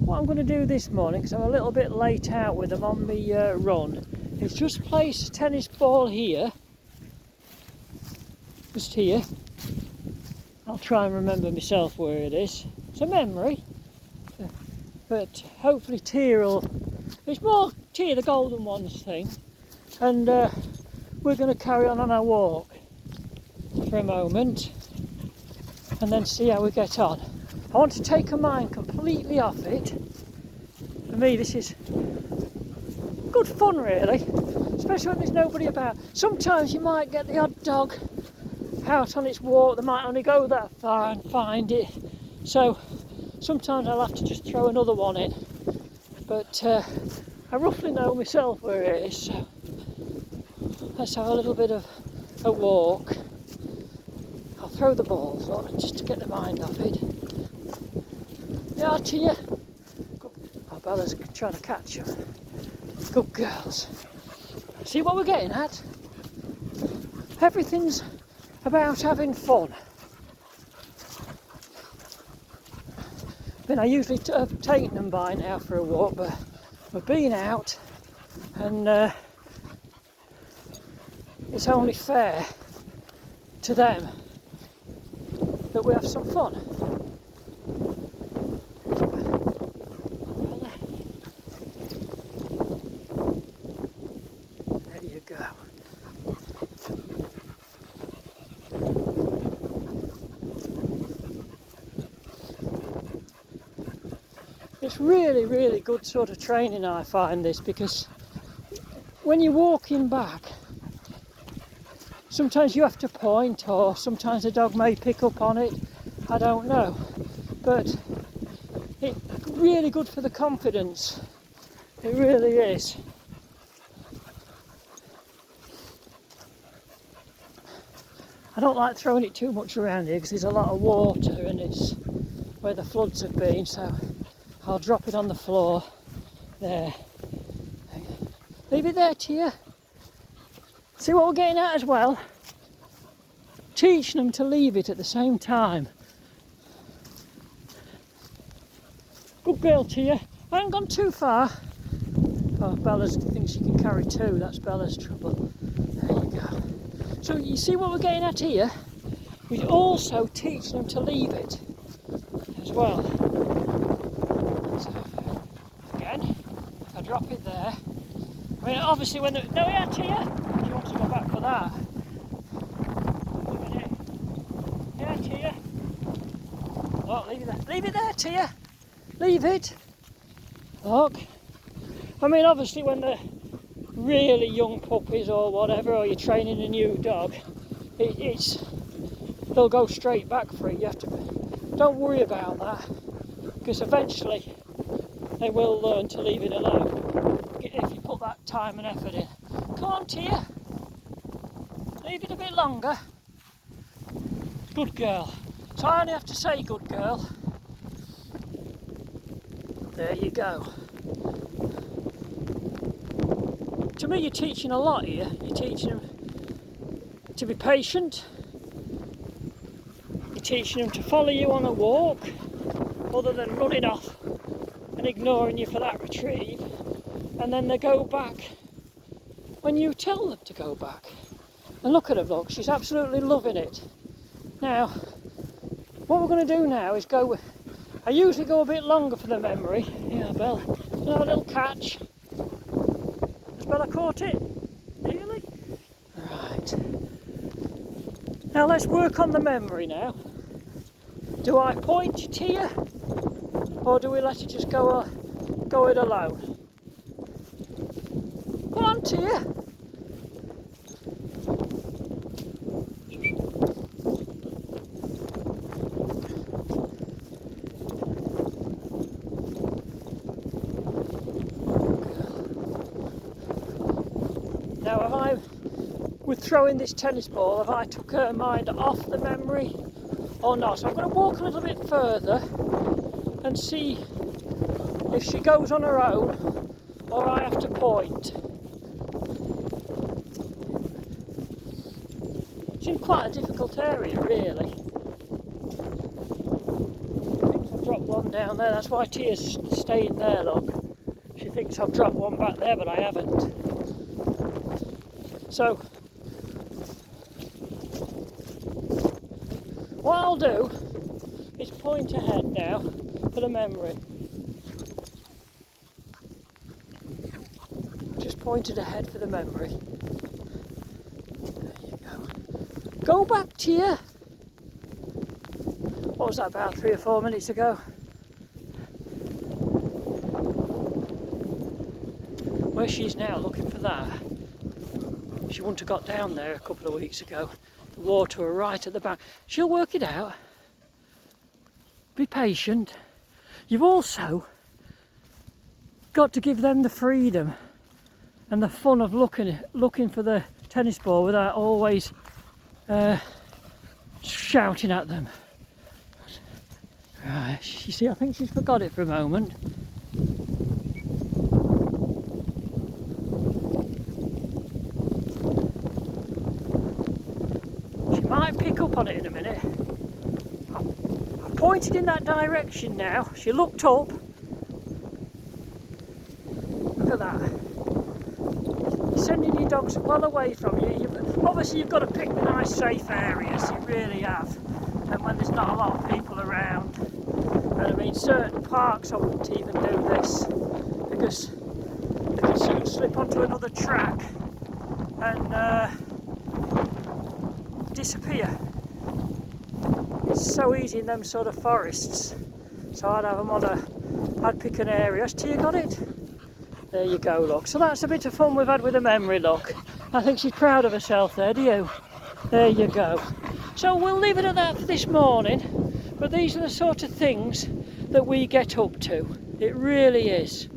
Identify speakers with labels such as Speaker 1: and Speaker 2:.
Speaker 1: what I'm going to do this morning, because I'm a little bit late out with them on the run, is just place a tennis ball here, just here. I'll try and remember myself where it is. It's a memory, but hopefully Tia will, it's more Tia the golden ones thing, and we're going to carry on our walk for a moment and then see how we get on. I want to take her mind completely off it. For me, this is good fun, really, especially when there's nobody about. Sometimes you might get the odd dog out on its walk, they might only go that far and find it, so sometimes I'll have to just throw another one in, but I roughly know myself where it is, so let's have a little bit of a walk. I'll throw the balls on just to get the mind off it. Yeah, Tia. Oh, Bella's trying to catch him. Good girls. See what we're getting at? Everything's about having fun. I mean, I usually have taken them by now for a walk, but we've been out and it's only fair to them that we have some fun. There you go. It's really, really good sort of training, I find this, because when you're walking back, sometimes you have to point, or sometimes the dog may pick up on it, I don't know, but it's really good for the confidence, it really is. I don't like throwing it too much around here because there's a lot of water and it's where the floods have been, so I'll drop it on the floor there. Leave it there, Tia. See what we're getting at as well? Teaching them to leave it at the same time. Good girl, Tia. I haven't gone too far. Oh, Bella thinks she can carry two. That's Bella's trouble. There you go. So you see what we're getting at here? We're also teaching them to leave it as well. So again, I drop it there. I mean, obviously when the... No, yeah, Tia! She wants to go back for that. Yeah, Tia. Oh, leave it there. Leave it there, Tia. Leave it. Look. I mean, obviously when they're really young puppies or whatever, or you're training a new dog, they'll go straight back for it. You have to... Don't worry about that, because eventually they will learn to leave it alone if you put that time and effort in. Come on, Tia. Leave it a bit longer. Good girl. So I only have to say good girl. There you go. To me, you're teaching a lot here. You're teaching them to be patient. You're teaching them to follow you on a walk, other than running off and ignoring you for that retrieve. And then they go back when you tell them to go back. And look at her, look, she's absolutely loving it. Now, what we're going to do now is go with... I usually go a bit longer for the memory. Yeah, Bella. Have a little catch. Has Bella caught it? Really? Right. Now let's work on the memory now. Do I point to Tia? Or do we let it just go it alone? Come on, Tia. Now, with throwing this tennis ball, have I took her mind off the memory or not? So I'm going to walk a little bit further and see if she goes on her own or I have to point. It's in quite a difficult area, really. I think I've dropped one down there. That's why Tia's staying there, look. She thinks I've dropped one back there, but I haven't. So, what I'll do is point ahead now for the memory. Just pointed ahead for the memory. There you go. Go back, Tia. What was that, about 3 or 4 minutes ago? Where she is now, looking for that. She wouldn't have got down there a couple of weeks ago. The water were right at the back. She'll work it out. Be patient. You've also got to give them the freedom and the fun of looking for the tennis ball without always shouting at them. Right, you see, I think she's forgot it for a moment. She might pick up on it in a minute. I've pointed in that direction now. She looked up. Look at that. You're sending your dogs well away from you. Obviously you've got to pick the nice safe areas, you really have. And when there's not a lot of people around. And I mean, certain parks I wouldn't even do this because they can soon slip onto another track and disappear. It's so easy in them sort of forests. So I'd have them on I'd pick an area. Has Tia got it? There you go, look. So that's a bit of fun we've had with the memory, look. I think she's proud of herself there, do you? There you go. So we'll leave it at that for this morning. But these are the sort of things that we get up to. It really is.